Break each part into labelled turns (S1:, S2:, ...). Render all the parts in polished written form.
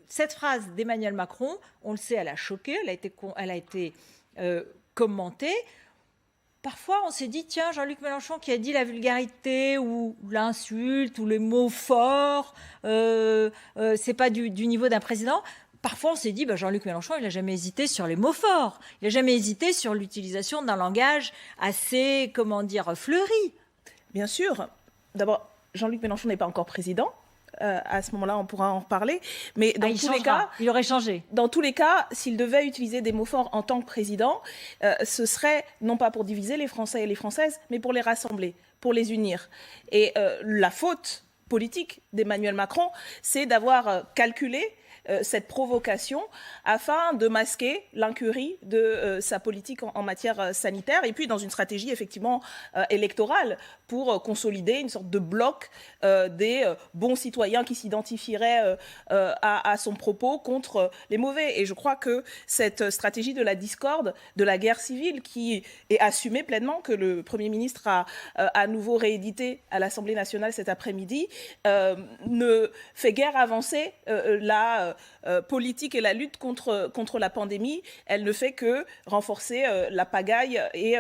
S1: cette phrase d'Emmanuel Macron, on le sait, elle a choqué, elle a été commentée. Parfois, on s'est dit, tiens, Jean-Luc Mélenchon qui a dit la vulgarité ou l'insulte ou les mots forts, c'est pas du niveau d'un président. Parfois, on s'est dit, Jean-Luc Mélenchon, il n'a jamais hésité sur les mots forts. Il n'a jamais hésité sur l'utilisation d'un langage assez, fleuri.
S2: Bien sûr. D'abord, Jean-Luc Mélenchon n'est pas encore président. À ce moment-là, on pourra en reparler. Mais dans tous les cas,
S1: il aurait changé.
S2: Dans tous les cas, s'il devait utiliser des mots forts en tant que président, ce serait non pas pour diviser les Français et les Françaises, mais pour les rassembler, pour les unir. Et la faute politique d'Emmanuel Macron, c'est d'avoir calculé cette provocation afin de masquer l'incurie de sa politique en matière sanitaire et puis dans une stratégie effectivement électorale pour consolider une sorte de bloc des bons citoyens qui s'identifieraient à son propos contre les mauvais. Et je crois que cette stratégie de la discorde, de la guerre civile qui est assumée pleinement, que le Premier ministre a à nouveau réédité à l'Assemblée nationale cet après-midi, ne fait guère avancer la politique et la lutte contre la pandémie. Elle ne fait que renforcer la pagaille et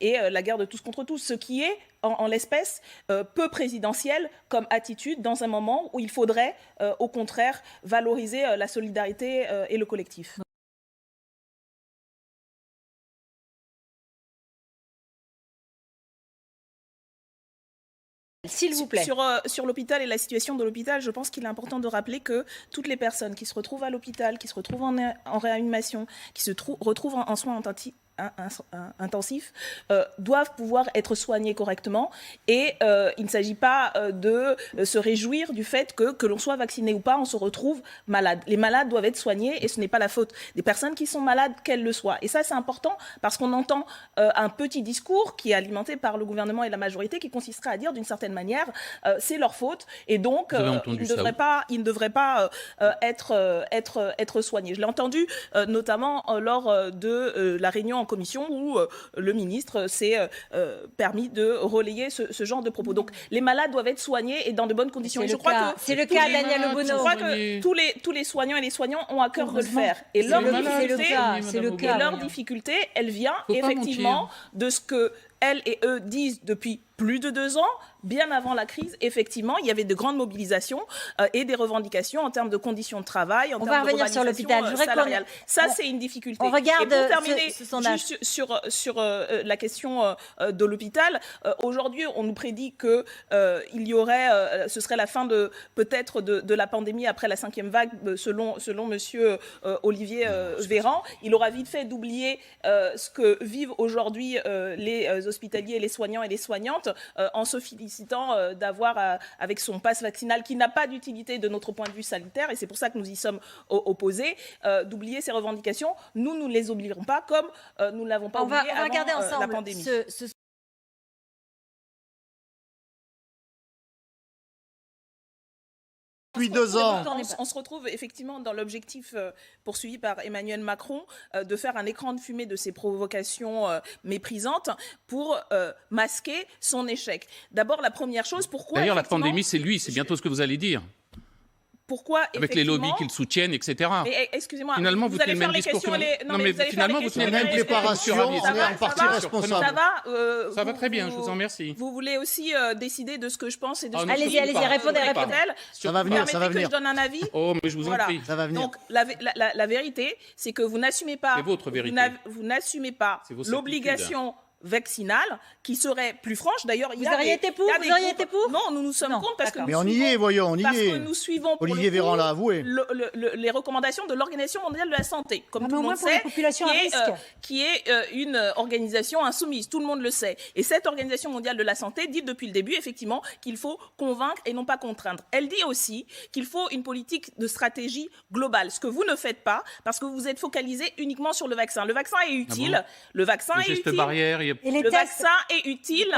S2: la guerre de tous contre tous, ce qui est en l'espèce peu présidentiel comme attitude dans un moment où il faudrait au contraire valoriser la solidarité et le collectif.
S1: S'il vous plaît.
S2: Sur l'hôpital et la situation de l'hôpital, je pense qu'il est important de rappeler que toutes les personnes qui se retrouvent à l'hôpital, qui se retrouvent en réanimation, qui se retrouvent en soins intensifs, doivent pouvoir être soignés correctement. Et il ne s'agit pas de se réjouir du fait que l'on soit vacciné ou pas, on se retrouve malade. Les malades doivent être soignés et ce n'est pas la faute des personnes qui sont malades, qu'elles le soient. Et ça, c'est important parce qu'on entend un petit discours qui est alimenté par le gouvernement et la majorité qui consisterait à dire d'une certaine manière, c'est leur faute et donc ils ne devraient pas être soignés. Je l'ai entendu notamment lors de la réunion en commission où le ministre s'est permis de relayer ce genre de propos. Donc les malades doivent être soignés et dans de bonnes conditions.
S1: C'est le cas, Daniel Obono.
S2: Je crois que tous les soignants et les soignants ont à cœur de le faire. Et leur difficulté, elle vient effectivement de ce que elles et eux disent depuis plus de 2 ans, bien avant la crise, effectivement, il y avait de grandes mobilisations et des revendications en termes de conditions de travail, en termes de revendications salariales. Ça, c'est une difficulté.
S1: On regarde
S2: et pour terminer,
S1: ce sondage.
S2: Juste sur la question de l'hôpital, aujourd'hui, on nous prédit que il y aurait, ce serait la fin peut-être de la pandémie après la 5e vague, selon monsieur Olivier Véran. Il aura vite fait d'oublier ce que vivent aujourd'hui les hospitaliers, les soignants et les soignantes en se félicitant d'avoir avec son passe vaccinal qui n'a pas d'utilité de notre point de vue sanitaire et c'est pour ça que nous y sommes opposés, d'oublier ces revendications. Nous ne les oublierons pas comme nous ne l'avons pas oublié avant la pandémie.
S3: Depuis 2 ans.
S2: On se retrouve effectivement dans l'objectif poursuivi par Emmanuel Macron de faire un écran de fumée de ses provocations méprisantes pour masquer son échec. D'abord, la première chose, pourquoi...
S4: D'ailleurs, la pandémie, c'est lui, c'est bientôt ce que vous allez dire.
S2: Pourquoi,
S4: avec les lobbies qui le soutiennent, etc.
S2: Mais excusez-moi,
S4: finalement, vous tenez le même discours que...
S2: Non, mais finalement, vous tenez le même
S3: préparation, on est en partie responsable.
S2: Ça
S4: va très bien, je vous en remercie.
S2: Vous voulez aussi décider de ce que je pense et de ce que
S1: allez-y, répondez.
S3: Ça va venir, ça va venir.
S2: Que je donne un avis.
S4: Oh, mais je vous en prie.
S3: Ça va venir.
S2: Donc, la vérité, c'est que vous n'assumez pas...
S4: C'est votre vérité.
S2: Vous n'assumez pas l'obligation vaccinale qui serait plus franche. D'ailleurs,
S1: vous auriez été pour
S2: Non, nous nous sommes contre parce que
S3: mais on y est, voyons, on y est.
S2: Parce que nous suivons
S3: Olivier Véran l'a avoué.
S2: Les recommandations de l'Organisation mondiale de la santé, comme tout le monde sait, qui est une organisation insoumise. Tout le monde le sait. Et cette Organisation mondiale de la santé dit depuis le début, effectivement, qu'il faut convaincre et non pas contraindre. Elle dit aussi qu'il faut une politique de stratégie globale, ce que vous ne faites pas parce que vous êtes focalisé uniquement sur le vaccin. Le vaccin est utile. Le vaccin est utile. Le vaccin est utile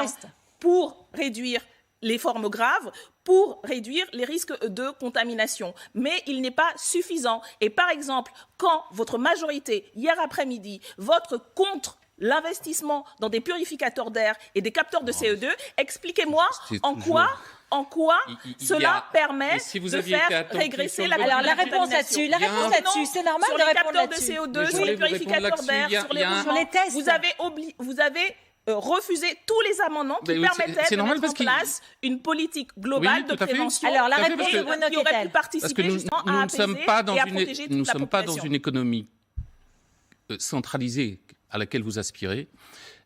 S2: pour réduire les formes graves, pour réduire les risques de contamination. Mais il n'est pas suffisant. Et par exemple, quand votre majorité, hier après-midi, vote contre l'investissement dans des purificateurs d'air et des capteurs de CO2. Expliquez-moi en quoi cela permet de faire régresser la
S1: Alors la réponse là-dessus, c'est normal de répondre là-dessus.
S2: Sur les capteurs de CO2, sur les purificateurs d'air, sur les tests. Vous avez refusé tous les amendements qui permettaient de mettre en place une politique globale de prévention.
S1: Alors la réponse de Bruno
S2: qui aurait pu participer justement à apaiser et à protéger toute la population.
S4: Nous ne sommes pas dans une économie centralisée à laquelle vous aspirez.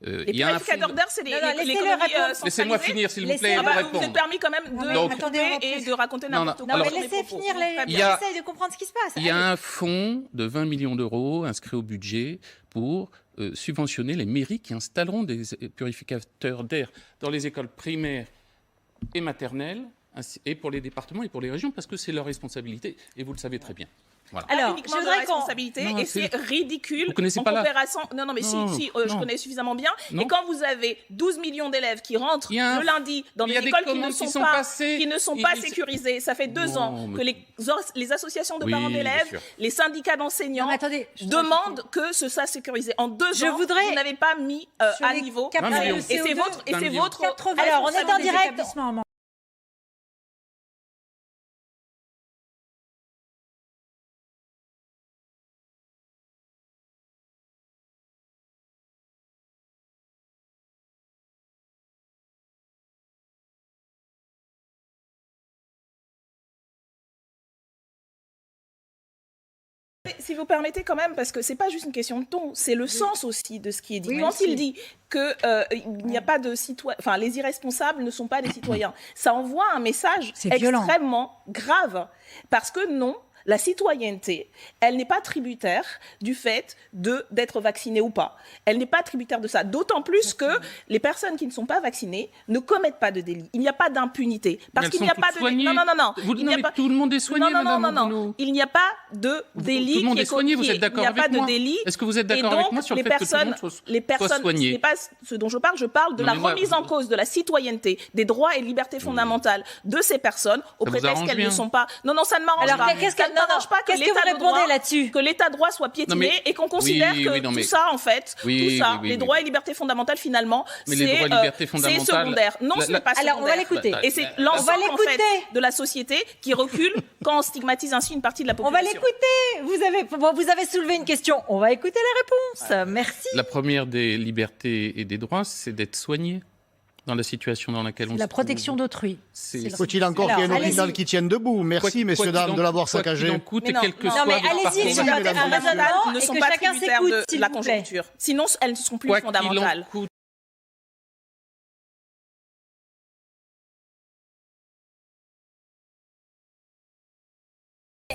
S2: Les purificateurs d'air, c'est l'économie centralisée.
S4: Laissez-moi finir, s'il vous plaît, et vous
S2: Vous
S4: répondre.
S2: êtes permis quand même de couper et de raconter n'importe quoi.
S1: Non, mais laissez finir, j'essaye de comprendre ce qui se passe.
S4: Il y a un fonds de 20 millions d'euros inscrit au budget pour subventionner les mairies qui installeront des purificateurs d'air dans les écoles primaires et maternelles, et pour les départements et pour les régions, parce que c'est leur responsabilité, et vous le savez très bien. Voilà.
S2: Alors, je voudrais responsabilité et c'est ridicule.
S4: Vous connaissez pas
S2: Non, mais je connais suffisamment bien.
S4: Non.
S2: Et quand vous avez 12 millions d'élèves qui rentrent le lundi dans des écoles qui ne sont pas sécurisées, ça fait 2 ans que les associations de parents d'élèves, les syndicats d'enseignants demandent que ce soit sécurisé. En 2 ans, vous n'avez pas mis à niveau. Et c'est votre.
S1: Alors, on est en direct.
S2: Si vous permettez quand même, parce que c'est pas juste une question de ton, c'est le sens aussi de ce qui est dit. Quand il dit que il n'y a pas de citoyens, enfin les irresponsables ne sont pas des citoyens, ça envoie un message extrêmement grave, parce que non. La citoyenneté, elle n'est pas tributaire du fait d'être vacciné ou pas. Elle n'est pas tributaire de ça. D'autant plus que les personnes qui ne sont pas vaccinées ne commettent pas de délit. Il n'y a pas d'impunité. Parce qu'il n'y a pas de délit. Non.
S4: Tout le monde est soigné,
S2: Non. Il n'y a pas de délit.
S4: Tout le monde est soigné, vous êtes d'accord avec moi? Est-ce que vous êtes d'accord avec moi sur le fait que tout le monde soit soigné?
S2: Ce n'est pas ce dont je parle de la remise en cause de la citoyenneté, des droits et libertés fondamentales de ces personnes, au prétexte qu'elles ne sont pas... Non, ça ne m'arrange pas. Ça ne m'arrange pas que l'état de droit soit piétiné et qu'on considère que tout ça, en fait, les droits et libertés fondamentales, finalement, c'est secondaire. Non, ce n'est pas secondaire.
S1: Alors, on va l'écouter.
S2: Et c'est l'ensemble, en fait, de la société qui recule quand on stigmatise ainsi une partie de la population.
S1: On va l'écouter. Vous avez soulevé une question. On va écouter les réponses. Merci.
S4: La première des libertés et des droits, c'est d'être soigné. Dans la situation dans laquelle on se trouve.
S1: La protection d'autrui.
S3: Faut-il encore qu'il y ait un hôpital qui tienne debout? Merci, messieurs, dames, de l'avoir saccagé.
S1: Non, mais allez-y,
S2: les fondamentales ne sont pas tributaires de la conjoncture. Sinon, elles ne sont plus fondamentales.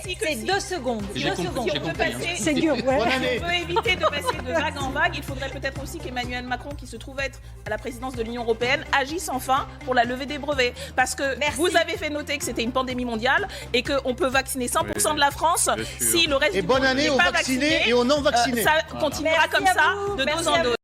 S1: C'est 2 secondes.
S2: C'est dur. On peut éviter de passer de vague en vague. Il faudrait peut-être aussi qu'Emmanuel Macron, qui se trouve être à la présidence de l'Union européenne, agisse enfin pour la levée des brevets. Parce que vous avez fait noter que c'était une pandémie mondiale et qu'on peut vacciner 100% de la France si le reste
S3: du monde n'est pas vacciné. Et bonne année aux vaccinés et aux non vaccinés.
S2: Ça continuera comme ça de dos en dos.